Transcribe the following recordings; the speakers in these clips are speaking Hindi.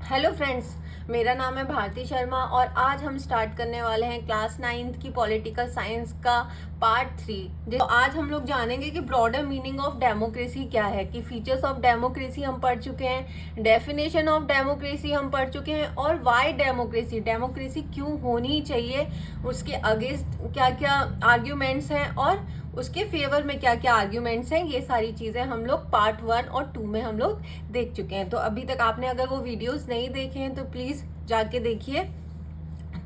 हेलो फ्रेंड्स, मेरा नाम है भारती शर्मा और आज हम स्टार्ट करने वाले हैं क्लास 9th की पॉलिटिकल साइंस का पार्ट 3। तो आज हम लोग जानेंगे कि ब्रॉडर मीनिंग ऑफ डेमोक्रेसी क्या है, कि फीचर्स ऑफ डेमोक्रेसी हम पढ़ चुके हैं, डेफिनेशन ऑफ डेमोक्रेसी हम पढ़ चुके हैं और वाई डेमोक्रेसी, डेमोक्रेसी क्यों होनी चाहिए, उसके अगेंस्ट क्या क्या आर्ग्यूमेंट्स हैं और उसके फेवर में क्या क्या आर्ग्यूमेंट्स हैं। ये सारी चीजें हम लोग पार्ट 1 और 2 में हम लोग देख चुके हैं। तो अभी तक आपने अगर वो वीडियोस नहीं देखे हैं तो प्लीज जाके देखिए।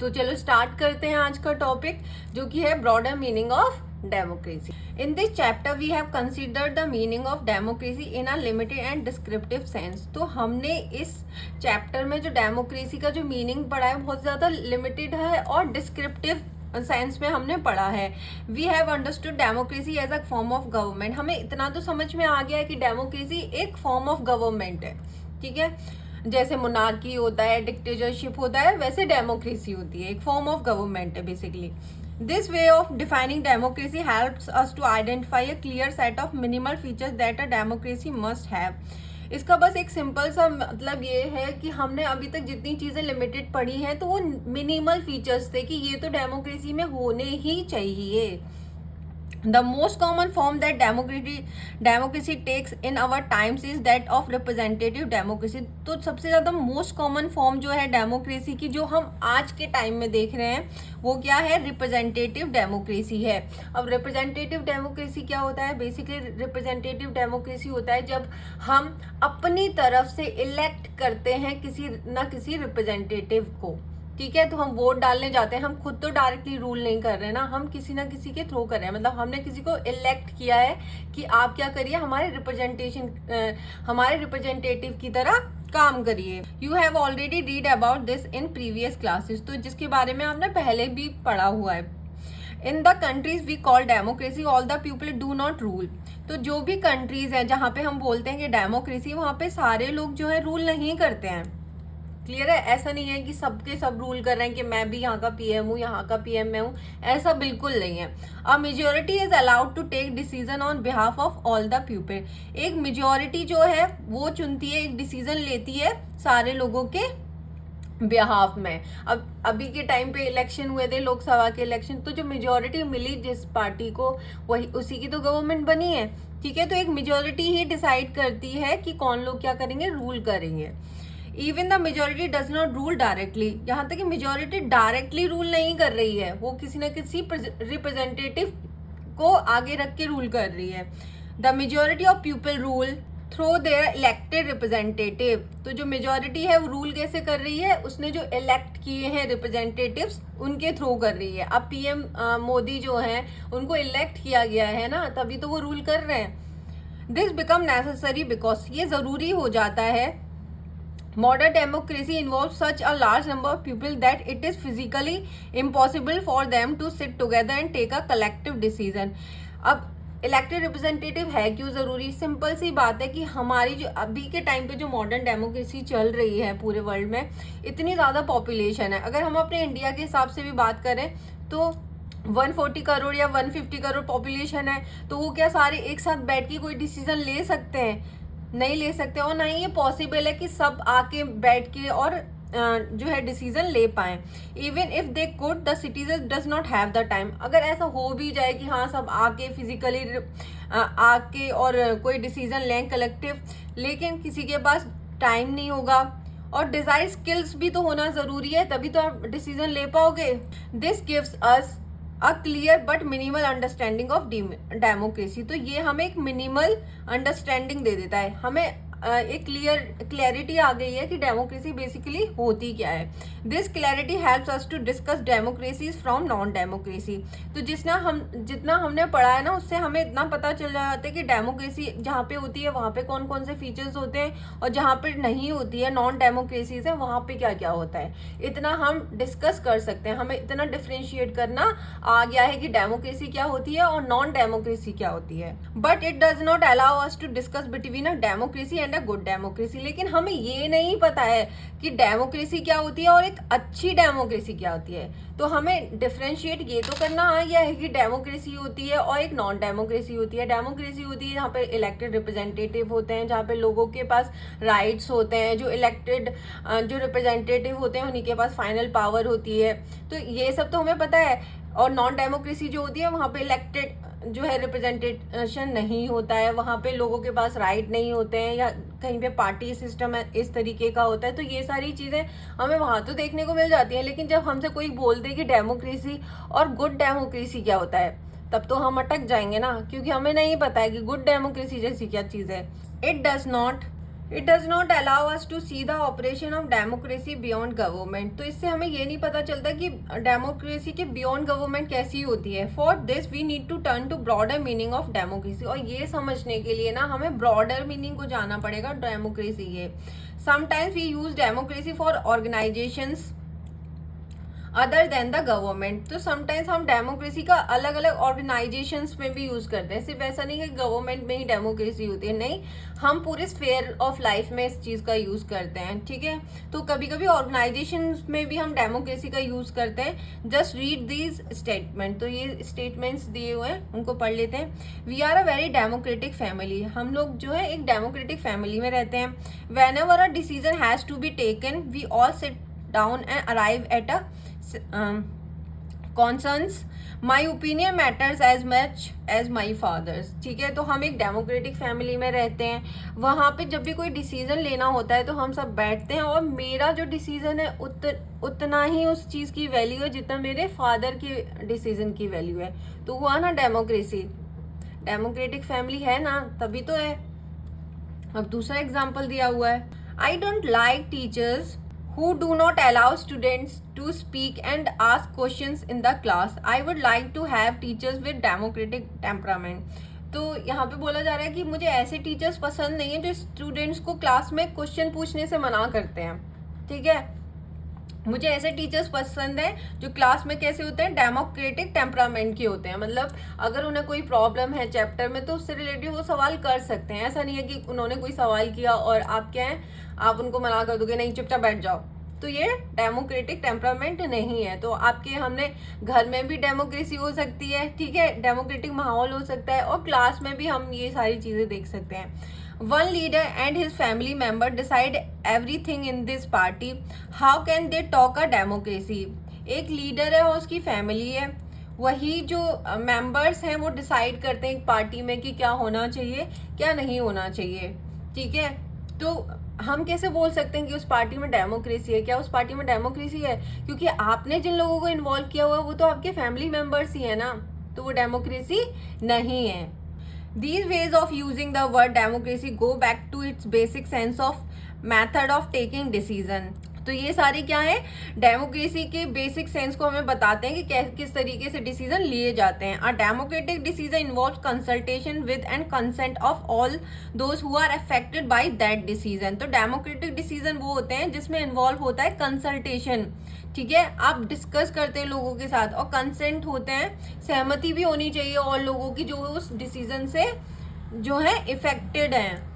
तो चलो स्टार्ट करते हैं आज का टॉपिक, जो कि है broader meaning of democracy. In this chapter we have considered the meaning of democracy in a limited and descriptive sense. तो हमने इस चैप्टर में जो डेमोक्रेसी का जो मीनिंग पढ़ा है बहुत ज्यादा लिमिटेड है और डिस्क्रिप्टिव साइंस में हमने पढ़ा है। We have understood democracy as a form of government. हमें इतना तो समझ में आ गया है कि डेमोक्रेसी एक फॉर्म ऑफ गवर्नमेंट है, ठीक है। जैसे मोनार्की होता है, डिक्टेटरशिप होता है, वैसे डेमोक्रेसी होती है, एक फॉर्म ऑफ गवर्नमेंट है basically. This way of defining democracy helps us to identify a clear set of minimal features that a democracy must have. इसका बस एक सिंपल सा मतलब ये है कि हमने अभी तक जितनी चीजें लिमिटेड पढ़ी हैं तो वो मिनिमल फीचर्स थे कि ये तो डेमोक्रेसी में होने ही चाहिए। The most common form that democracy takes in our times is that of representative democracy। तो सबसे ज्यादा मोस्ट कॉमन फॉर्म जो है डेमोक्रेसी की जो हम आज के टाइम में देख रहे हैं वो क्या है, रिप्रेजेंटेटिव डेमोक्रेसी है। अब रिप्रेजेंटेटिव डेमोक्रेसी क्या होता है, बेसिकली रिप्रेजेंटेटिव डेमोक्रेसी होता है जब हम अपनी तरफ से इलेक्ट करते हैं किसी न किसी रिप्रेजेंटेटिव को, ठीक है। तो हम वोट डालने जाते हैं, हम खुद तो डायरेक्टली रूल नहीं कर रहे हैं ना, हम किसी ना किसी के थ्रू कर रहे हैं। मतलब हमने किसी को इलेक्ट किया है कि आप क्या करिए, हमारे रिप्रेजेंटेटिव की तरह काम करिए। You have already read about this in previous classes, तो जिसके बारे में आपने पहले भी पढ़ा हुआ है। In the countries we call democracy all the people do not rule. तो जो भी कंट्रीज है जहाँ पे हम बोलते हैं कि डेमोक्रेसी, वहाँ पे सारे लोग जो है रूल नहीं करते हैं। क्लियर है, ऐसा नहीं है कि सबके सब रूल कर रहे हैं कि मैं भी यहाँ का पीएम हूँ, यहाँ का पीएम मैं हूँ, ऐसा बिल्कुल नहीं है। A majority is allowed to take decision on behalf of all the people. एक मेजोरिटी जो है वो चुनती है, एक डिसीजन लेती है सारे लोगों के बिहाफ में। अब अभी के टाइम पे इलेक्शन हुए थे, लोकसभा के इलेक्शन, तो जो मेजोरिटी मिली जिस पार्टी को, वही उसी की तो गवर्नमेंट बनी है, ठीक है। तो एक मेजोरिटी ही डिसाइड करती है कि कौन लोग क्या करेंगे, रूल करेंगे। Even the majority does not rule directly. यहाँ तक कि मेजोरिटी डायरेक्टली रूल नहीं कर रही है, वो किसी न किसी रिप्रेजेंटेटिव को आगे रख के रूल कर रही है। The majority of people rule through their elected representative. तो जो मेजोरिटी है वो रूल कैसे कर रही है, उसने जो इलेक्ट किए हैं रिप्रेजेंटेटिव्स उनके थ्रू कर रही है। अब पीएम मोदी जो है उनको इलेक्ट किया गया है ना, तभी तो वो रूल कर रहे हैं। दिस बिकम नेसेसरी बिकॉज, ये जरूरी हो जाता है। Modern democracy involves such a large number of people that it is physically impossible for them to sit together and take a collective decision। अब इलेक्टेड रिप्रेजेंटेटिव है क्यों जरूरी, सिंपल सी बात है कि हमारी जो अभी के टाइम पे जो मॉडर्न डेमोक्रेसी चल रही है पूरे वर्ल्ड में, इतनी ज़्यादा पॉपुलेशन है। अगर हम अपने इंडिया के हिसाब से भी बात करें तो 140 करोड़ या 150 करोड़ पॉपुलेशन है, तो वो क्या सारे एक साथ बैठ के कोई डिसीजन ले सकते हैं, नहीं ले सकते। और ना ही ये पॉसिबल है कि सब आके बैठ के और जो है डिसीजन ले पाए। Even if they could, the citizen does not have the time. अगर ऐसा हो भी जाए कि हाँ सब आके फिजिकली आके और कोई डिसीजन लें कलेक्टिव, लेकिन किसी के पास टाइम नहीं होगा और डिजायर स्किल्स भी तो होना जरूरी है, तभी तो आप डिसीजन ले पाओगे। This gives us a clear but minimal understanding of democracy. तो ये हमें एक मिनिमल अंडरस्टैंडिंग दे देता है, हमें एक क्लैरिटी आ गई है कि डेमोक्रेसी बेसिकली होती क्या है। This clarity helps us to discuss democracies from non democracy. तो जितना हमने पढ़ा है ना, उससे हमें इतना पता चल जाता है कि डेमोक्रेसी जहाँ पे होती है वहाँ पे कौन कौन से फीचर्स होते हैं और जहाँ पे नहीं होती है, नॉन डेमोक्रेसीज है, वहाँ पे क्या क्या होता है। इतना हम डिस्कस कर सकते हैं, हमें इतना डिफ्रेंशिएट करना आ गया है कि डेमोक्रेसी क्या होती है और नॉन डेमोक्रेसी क्या होती है। But it does not allow us to discuss between a democracy and and a good democracy. लेकिन हमें ये नहीं पता है कि डेमोक्रेसी क्या होती है और एक अच्छी डेमोक्रेसी क्या होती है। तो हमें डिफ्रेंशिएट ये तो करना आ गया है कि डेमोक्रेसी होती है और एक नॉन डेमोक्रेसी होती है। डेमोक्रेसी होती है जहाँ पे इलेक्टेड रिप्रेजेंटेटिव होते हैं, जहाँ पे लोगों के पास राइट्स होते हैं, जो इलेक्टेड जो रिप्रेजेंटेटिव होते हैं उन्हीं के पास फाइनल पावर होती है। तो ये सब तो हमें पता है। और नॉन डेमोक्रेसी जो होती है वहाँ पे इलेक्टेड जो है रिप्रेजेंटेशन नहीं होता है, वहाँ पे लोगों के पास राइट नहीं होते हैं, या कहीं पे पार्टी सिस्टम इस तरीके का होता है। तो ये सारी चीज़ें हमें वहाँ तो देखने को मिल जाती हैं। लेकिन जब हमसे कोई बोलते कि डेमोक्रेसी और गुड डेमोक्रेसी क्या होता है, तब तो हम अटक जाएंगे ना, क्योंकि हमें नहीं पता है कि गुड डेमोक्रेसी जैसी क्या चीज़ है। It does not allow us to see the operation of democracy beyond government. तो इससे हमें ये नहीं पता चलता कि डेमोक्रेसी के बियॉन्ड गवर्नमेंट कैसी होती है। For this we need to turn to broader meaning of democracy. और ये समझने के लिए ना हमें ब्रॉडर मीनिंग को जाना पड़ेगा डेमोक्रेसी के। Sometimes we use democracy for organisations other than the government. तो समटाइम्स हम डेमोक्रेसी का अलग अलग ऑर्गेनाइजेशंस में भी यूज करते हैं। सिर्फ ऐसा नहीं है कि गवर्नमेंट में ही डेमोक्रेसी होती है, नहीं, हम पूरे स्फेयर ऑफ लाइफ में इस चीज़ का यूज करते हैं, ठीक है। तो कभी कभी ऑर्गेनाइजेशंस में भी हम डेमोक्रेसी का यूज करते हैं। Just read these statement. तो ये स्टेटमेंट्स दिए हुए हैं, उनको पढ़ लेते हैं। We are a very democratic family. हम लोग जो है एक डेमोक्रेटिक फैमिली में रहते हैं। Whenever a decision has to be taken we all sit down and arrive at a concerns. My opinion matters as much as my father's। ठीक है, तो हम एक डेमोक्रेटिक फैमिली में रहते हैं। वहाँ पे जब भी कोई डिसीजन लेना होता है तो हम सब बैठते हैं, और मेरा जो डिसीजन है उतना ही उस चीज़ की वैल्यू है जितना मेरे फादर की डिसीजन की वैल्यू है। तो हुआ ना डेमोक्रेसी। डेमोक्रेटिक फैमिली है ना, तभी तो है। अब दूसरा एग्जाम्पल दिया हुआ है। I don't like teachers who do not allow students to speak and ask questions in the class. I would like to have teachers with democratic temperament. तो यहाँ पे बोला जा रहा है कि मुझे ऐसे टीचर्स पसंद नहीं है जो स्टूडेंट्स को क्लास में क्वेश्चन पूछने से मना करते हैं, ठीक है। मुझे ऐसे टीचर्स पसंद हैं जो क्लास में कैसे होते हैं, डेमोक्रेटिक टेम्परामेंट के होते हैं। मतलब अगर उन्हें कोई प्रॉब्लम है चैप्टर में तो उससे रिलेटेड वो सवाल कर सकते हैं। ऐसा नहीं है कि उन्होंने कोई सवाल किया और आप क्या है, आप उनको मना कर दोगे, नहीं चुपचाप बैठ जाओ। तो ये डेमोक्रेटिक टेम्परामेंट नहीं है। तो आपके हमने घर में भी डेमोक्रेसी हो सकती है, ठीक है, डेमोक्रेटिक माहौल हो सकता है, और क्लास में भी हम ये सारी चीज़ें देख सकते हैं। One leader and his family member decide everything in this party. How can they talk a democracy? एक लीडर है और उसकी फैमिली है, वही जो मेंबर्स हैं वो डिसाइड करते हैं एक पार्टी में कि क्या होना चाहिए क्या नहीं होना चाहिए, ठीक है। तो हम कैसे बोल सकते हैं कि उस पार्टी में डेमोक्रेसी है? क्या उस पार्टी में डेमोक्रेसी है? क्योंकि आपने जिन लोगों को इन्वॉल्व किया हुआ है वो तो आपके फैमिली मेंबर्स ही है ना, तो वो डेमोक्रेसी नहीं है। These ways of using the word democracy go back to its basic sense of method of taking decision. तो ये सारी क्या है, डेमोक्रेसी के बेसिक सेंस को हमें बताते हैं कि किस तरीके से डिसीजन लिए जाते हैं। A democratic decision involves consultation with and consent of all those who are affected by that decision. तो डेमोक्रेटिक डिसीजन वो होते हैं जिसमें इन्वॉल्व होता है कंसल्टेशन, ठीक है, आप डिस्कस करते हैं लोगों के साथ, और कंसेंट होते हैं, सहमति भी होनी चाहिए और लोगों की जो उस डिसीजन से जो है इफेक्टेड हैं।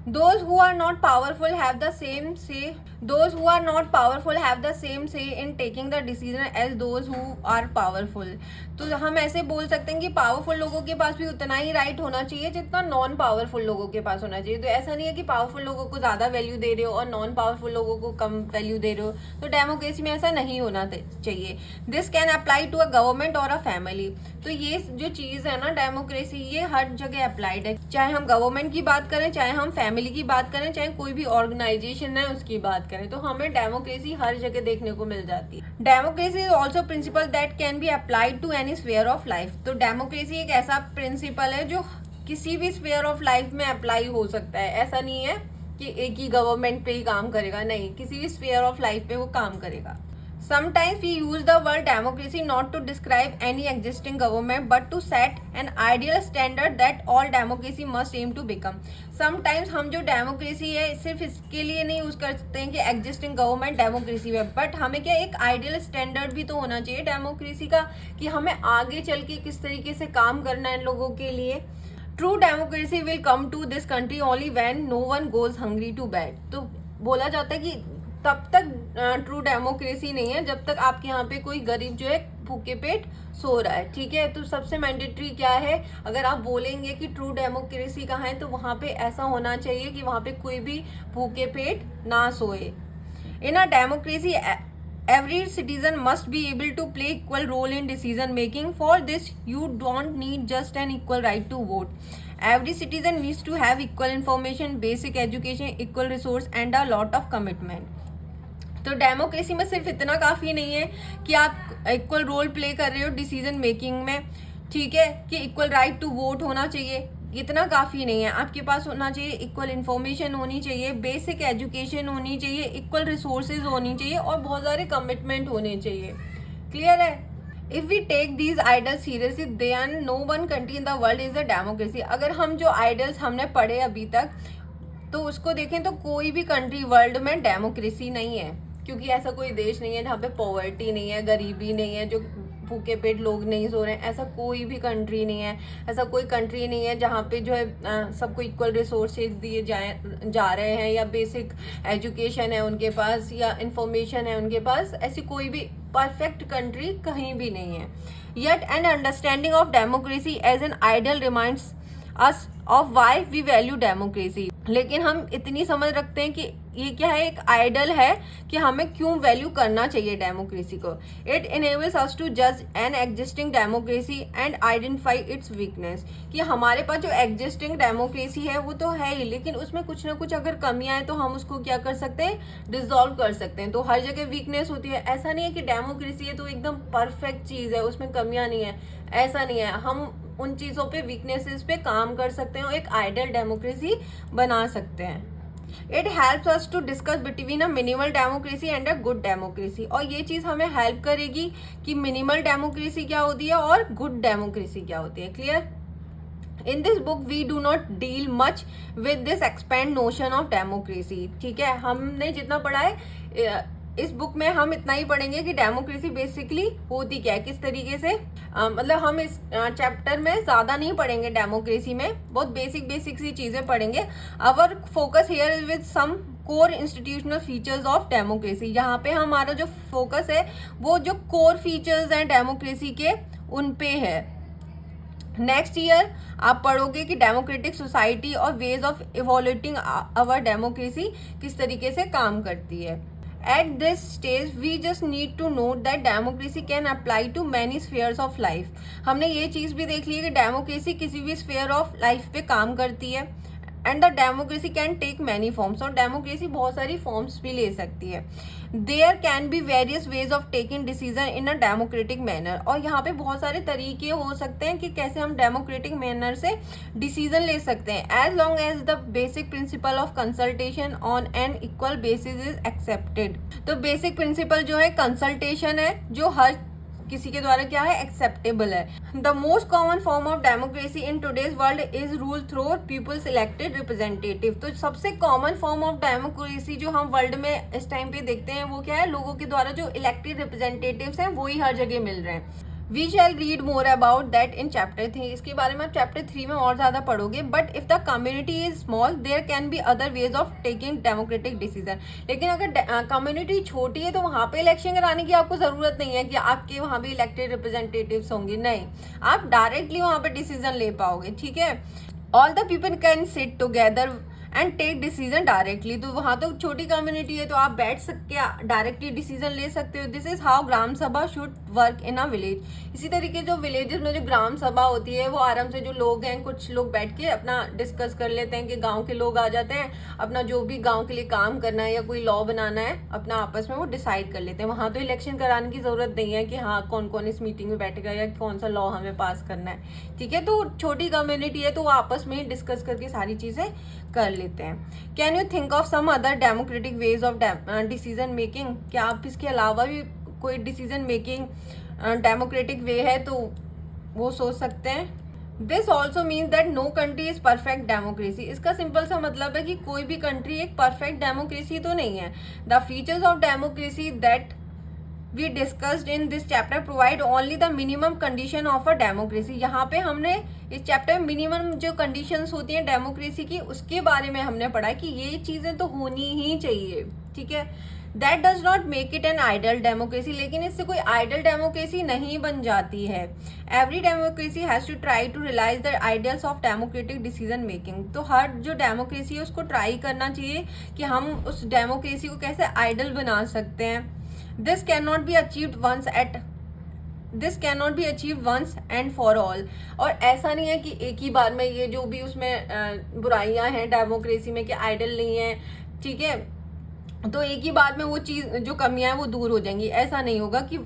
Those who are not powerful have the same say. Those who are not powerful have the same say in taking the decision as those who are powerful. तो हम ऐसे बोल सकते हैं कि पावरफुल लोगों के पास भी उतना ही राइट होना चाहिए जितना नॉन पावरफुल लोगों के पास होना चाहिए। तो ऐसा नहीं है कि पावरफुल लोगों को ज़्यादा वैल्यू दे रहे हो और नॉन पावरफुल लोगों को कम वैल्यू दे रहे हो। तो डेमोक्रेसी में ऐसा नहीं होना चाहिए। This can apply to a government और अ फैमिली। तो ये जो चीज़ है ना डेमोक्रेसी, ये हर जगह अप्लाइड है, चाहे हम गवर्नमेंट की बात करें, चाहे हम फैमिली की बात करें, चाहे कोई भी ऑर्गेनाइजेशन है उसकी बात करें। तो हमें डेमोक्रेसी हर जगह देखने को मिल जाती है। Democracy is also principle that can be applied to any sphere of life. तो डेमोक्रेसी एक ऐसा प्रिंसिपल है जो किसी भी स्फीयर ऑफ लाइफ में अप्लाई हो सकता है। ऐसा नहीं है कि एक ही गवर्नमेंट पे ही काम करेगा, नहीं, किसी भी स्फीयर ऑफ लाइफ पे वो काम करेगा। Sometimes we use the word democracy not to describe any existing government but to set an ideal standard that all democracy must aim to become. Sometimes हम जो डेमोक्रेसी है सिर्फ इसके लिए नहीं यूज करते हैं कि एग्जिस्टिंग गवर्नमेंट डेमोक्रेसी है, बट हमें क्या एक आइडियल स्टैंडर्ड भी तो होना चाहिए डेमोक्रेसी का, कि हमें आगे चल के किस तरीके से काम करना है इन लोगों के लिए। True democracy will come to this country only when no one goes hungry to bed. तो बोला जाता है कि तब तक ट्रू डेमोक्रेसी नहीं है जब तक आपके यहाँ पे कोई गरीब जो है भूखे पेट सो रहा है, ठीक है। तो सबसे मैंडेटरी क्या है, अगर आप बोलेंगे कि ट्रू डेमोक्रेसी कहाँ है, तो वहाँ पे ऐसा होना चाहिए कि वहाँ पे कोई भी भूखे पेट ना सोए। In a democracy every citizen must be able to play equal role in decision making. For this you don't need just an equal right to vote. Every citizen needs to have equal information, basic education, equal resource and a lot of commitment. तो डेमोक्रेसी में सिर्फ इतना काफ़ी नहीं है कि आप इक्वल रोल प्ले कर रहे हो डिसीजन मेकिंग में, ठीक है, कि इक्वल राइट टू वोट होना चाहिए, इतना काफ़ी नहीं है। आपके पास होना चाहिए इक्वल इन्फॉर्मेशन होनी चाहिए, बेसिक एजुकेशन होनी चाहिए, इक्वल रिसोर्सेज होनी चाहिए और बहुत सारे कमिटमेंट होने चाहिए। क्लियर है? If we take these ideals seriously then no one country in the world is a democracy. अगर हम जो आइडल्स हमने पढ़े अभी तक तो उसको देखें तो कोई भी कंट्री वर्ल्ड में डेमोक्रेसी नहीं है, क्योंकि ऐसा कोई देश नहीं है जहाँ पे पॉवर्टी नहीं है, गरीबी नहीं है, जो भूखे पेट लोग नहीं सो रहे हैं। ऐसा कोई भी कंट्री नहीं है, ऐसा कोई कंट्री नहीं है जहाँ पे जो है सबको इक्वल रिसोर्सेज दिए जा रहे हैं, या बेसिक एजुकेशन है उनके पास, या इंफॉर्मेशन है उनके पास। ऐसी कोई भी परफेक्ट कंट्री कहीं भी नहीं है। Yet an understanding of democracy as an ideal reminds us of why we value democracy. लेकिन हम इतनी समझ रखते हैं कि ये क्या है, एक आइडल है कि हमें क्यों वैल्यू करना चाहिए डेमोक्रेसी को। इट इनेबल्स अस टू जज an existing democracy and identify it's weakness. कि हमारे पास जो एग्जिस्टिंग डेमोक्रेसी है वो तो है ही, लेकिन उसमें कुछ ना कुछ अगर कमियां हैं तो हम उसको क्या कर सकते हैं, डिसॉल्व कर सकते हैं। तो हर जगह वीकनेस होती है, ऐसा नहीं है कि डेमोक्रेसी है तो एकदम परफेक्ट चीज़ है, उसमें कमियां नहीं है, ऐसा नहीं है। हम उन चीज़ों पे, वीकनेसेस पे काम कर सकते हैं और एक आइडियल डेमोक्रेसी बना सकते हैं। It helps us to discuss between a minimal democracy and a good democracy. और ये चीज़ हमें हेल्प करेगी कि मिनिमल डेमोक्रेसी क्या होती है और गुड डेमोक्रेसी क्या होती है। Clear? In this book we do not deal much with this expand notion of democracy, ठीक है। हमने जितना पढ़ा है इस बुक में हम इतना ही पढ़ेंगे कि डेमोक्रेसी बेसिकली होती क्या है, किस तरीके से, मतलब हम इस चैप्टर में ज़्यादा नहीं पढ़ेंगे डेमोक्रेसी में, बहुत बेसिक सी चीज़ें पढ़ेंगे। Our focus here is with some core institutional features of democracy. यहाँ पे हमारा जो फोकस है वो जो कोर फीचर्स हैं डेमोक्रेसी के उन पे है। नेक्स्ट ईयर आप पढ़ोगे कि डेमोक्रेटिक सोसाइटी और वेज ऑफ इवोल्यूटिंग आवर डेमोक्रेसी किस तरीके से काम करती है। At this stage, we just need to note that democracy can apply to many spheres of life. हमने ये चीज़ भी देख ली है कि डेमोक्रेसी किसी भी स्फेयर ऑफ लाइफ पे काम करती है। And the democracy can take many forms, और डेमोक्रेसी बहुत सारी फॉर्म्स भी ले सकती है। There can be various ways of taking decision in a democratic manner, और यहाँ पे बहुत सारे तरीके हो सकते हैं कि कैसे हम डेमोक्रेटिक मैनर से डिसीजन ले सकते हैं, as long as the basic principle of consultation on an equal basis is accepted. तो बेसिक प्रिंसिपल जो है कंसल्टेशन है, जो हर किसी के द्वारा क्या है, एक्सेप्टेबल है। The most common form of democracy in today's world is rule through people's elected representative. तो सबसे कॉमन फॉर्म ऑफ डेमोक्रेसी जो हम वर्ल्ड में इस टाइम पे देखते हैं वो क्या है, लोगों के द्वारा जो इलेक्टेड रिप्रेजेंटेटिव्स हैं वही हर जगह मिल रहे हैं। We shall read more about that in chapter 3। इसके बारे में आप चैप्टर 3 में और ज़्यादा पढ़ोगे। But if the community is small there can be other ways of taking democratic decision. लेकिन अगर कम्युनिटी छोटी है तो वहाँ पे इलेक्शन कराने की आपको ज़रूरत नहीं है कि आपके वहाँ भी इलेक्टेड रिप्रेजेंटेटिव्स होंगे, नहीं, आप डायरेक्टली वहाँ पे डिसीजन ले पाओगे, ठीक है। All the people can sit together and take decision directly. तो वहाँ तो छोटी कम्युनिटी है तो आप बैठ सकते डायरेक्टली डिसीजन ले सकते हो। दिस इज हाउ ग्राम सभा should work in a village. इसी तरीके जो विलेजेस में जो ग्राम सभा होती है वो आराम से जो लोग हैं, कुछ लोग बैठ के अपना डिस्कस कर लेते हैं कि गांव के लोग आ जाते हैं, अपना जो भी गांव के लिए काम करना है या कोई लॉ बनाना है अपना आपस में वो डिसाइड कर लेते हैं। वहाँ तो इलेक्शन कराने की जरूरत नहीं है कि हाँ कौन कौन इस मीटिंग में बैठेगा या कौन सा लॉ हमें पास करना है, ठीक है। तो छोटी कम्युनिटी है तो वो आपस में ही डिस्कस करके सारी चीज़ें कर लेते हैं। Can you think of some other democratic ways of decision making? क्या आप इसके अलावा भी कोई डिसीजन मेकिंग डेमोक्रेटिक वे है तो वो सोच सकते हैं। This also means that no country is perfect democracy. इसका सिंपल सा मतलब है कि कोई भी कंट्री एक परफेक्ट डेमोक्रेसी तो नहीं है। The features of democracy that we discussed in this chapter provide only the minimum condition of a democracy. यहाँ पे हमने इस चैप्टर में मिनिमम जो कंडीशंस होती हैं डेमोक्रेसी की, उसके बारे में हमने पढ़ा कि ये चीजें तो होनी ही चाहिए, ठीक है। That does not make it an ideal democracy, लेकिन इससे कोई आइडल डेमोक्रेसी नहीं बन जाती है। Every democracy has to try to realise the ideals of democratic decision making. तो हर जो डेमोक्रेसी है उसको ट्राई करना चाहिए कि हम उस डेमोक्रेसी को कैसे आइडल बना सकते हैं। This can not be achieved once and for all. और ऐसा नहीं है कि एक ही बार में ये जो भी उसमें बुराइयां हैं डेमोक्रेसी में कि आइडल नहीं है, ठीक है, तो एक ही बार में वो चीज जो कमियां हैं वो दूर हो जाएंगी। ऐसा नहीं होगा कि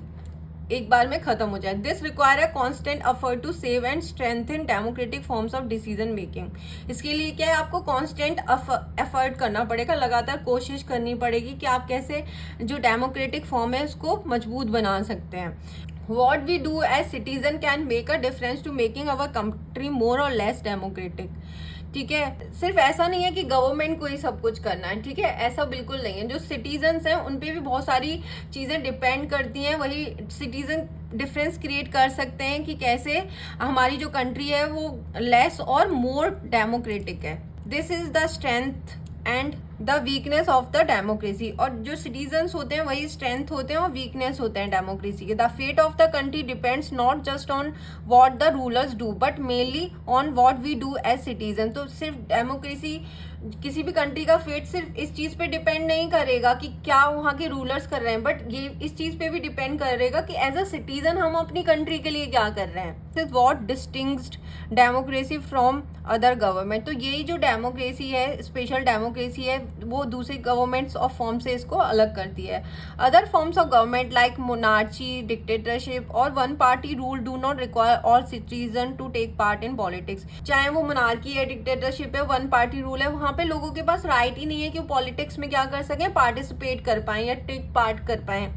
एक बार में खत्म हो जाए। This require a constant effort to save and strengthen democratic forms of decision making. इसके लिए क्या है, आपको कॉन्स्टेंट एफर्ट करना पड़ेगा, लगातार कोशिश करनी पड़ेगी कि आप कैसे जो डेमोक्रेटिक फॉर्म है उसको मजबूत बना सकते हैं। What we do as citizen can make a difference to making our country more or less democratic। ठीक है, सिर्फ ऐसा नहीं है कि गवर्नमेंट को ही सब कुछ करना है, ठीक है, ऐसा बिल्कुल नहीं है। जो सिटीजन्स हैं उन पे भी बहुत सारी चीज़ें डिपेंड करती हैं। वही सिटीजन डिफरेंस क्रिएट कर सकते हैं कि कैसे हमारी जो कंट्री है वो लेस और मोर डेमोक्रेटिक है। This is the strength and the weakness of the democracy. और जो सिटीजन्स होते हैं वही स्ट्रेंथ होते हैं और वीकनेस होते हैं डेमोक्रेसी के। The fate of the country depends not just on what the rulers do but mainly on what we do as citizen. तो सिर्फ डेमोक्रेसी, किसी भी कंट्री का फेट सिर्फ इस चीज पे डिपेंड नहीं करेगा कि क्या वहाँ के रूलर्स कर रहे हैं, बट ये इस चीज पे भी डिपेंड करेगा कि एज अ सिटीजन हम अपनी कंट्री के लिए क्या कर रहे हैं। This is what distinguished democracy from other government. तो यही जो डेमोक्रेसी है, स्पेशल डेमोक्रेसी है, वो दूसरी गवर्नमेंट्स ऑफ फॉर्म से इसको अलग करती है। Other forms of government like monarchy, dictatorship और one party rule do not require all citizen to take part in politics. चाहे वो मोनार्की है, डिक्टेटरशिप है, वन पार्टी रूल है, वहाँ पे लोगों के पास राइट ही नहीं है कि वो पॉलिटिक्स में क्या कर सकें, पार्टिसिपेट कर पाएं या टेक पार्ट कर पाएं।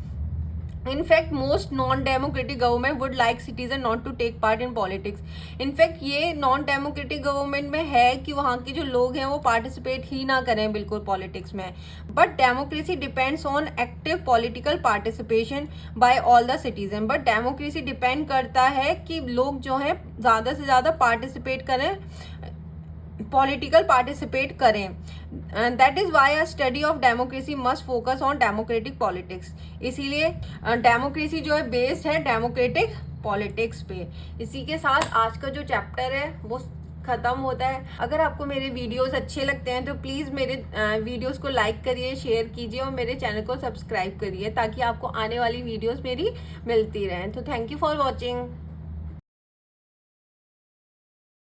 In fact most non democratic government would like citizen not to take part in politics. In fact ये नॉन डेमोक्रेटिक गवर्नमेंट में है कि वहाँ के जो लोग हैं वो पार्टिसिपेट ही ना करें बिल्कुल पॉलिटिक्स में। But democracy depends on active political participation by all the citizen. But democracy depend करता है कि लोग जो है ज़्यादा से ज़्यादा पार्टिसिपेट करें, पॉलिटिकल पार्टिसिपेट करें। That is why a study of democracy must focus on democratic politics. इसीलिए डेमोक्रेसी जो है बेस्ड है डेमोक्रेटिक पॉलिटिक्स पे। इसी के साथ आज का जो चैप्टर है वो खत्म होता है। अगर आपको मेरे वीडियोस अच्छे लगते हैं तो प्लीज़ मेरे वीडियोस को लाइक करिए, शेयर कीजिए और मेरे चैनल को सब्सक्राइब करिए ताकि आपको आने वाली वीडियोस मेरी मिलती रहें। तो थैंक यू फॉर वॉचिंग।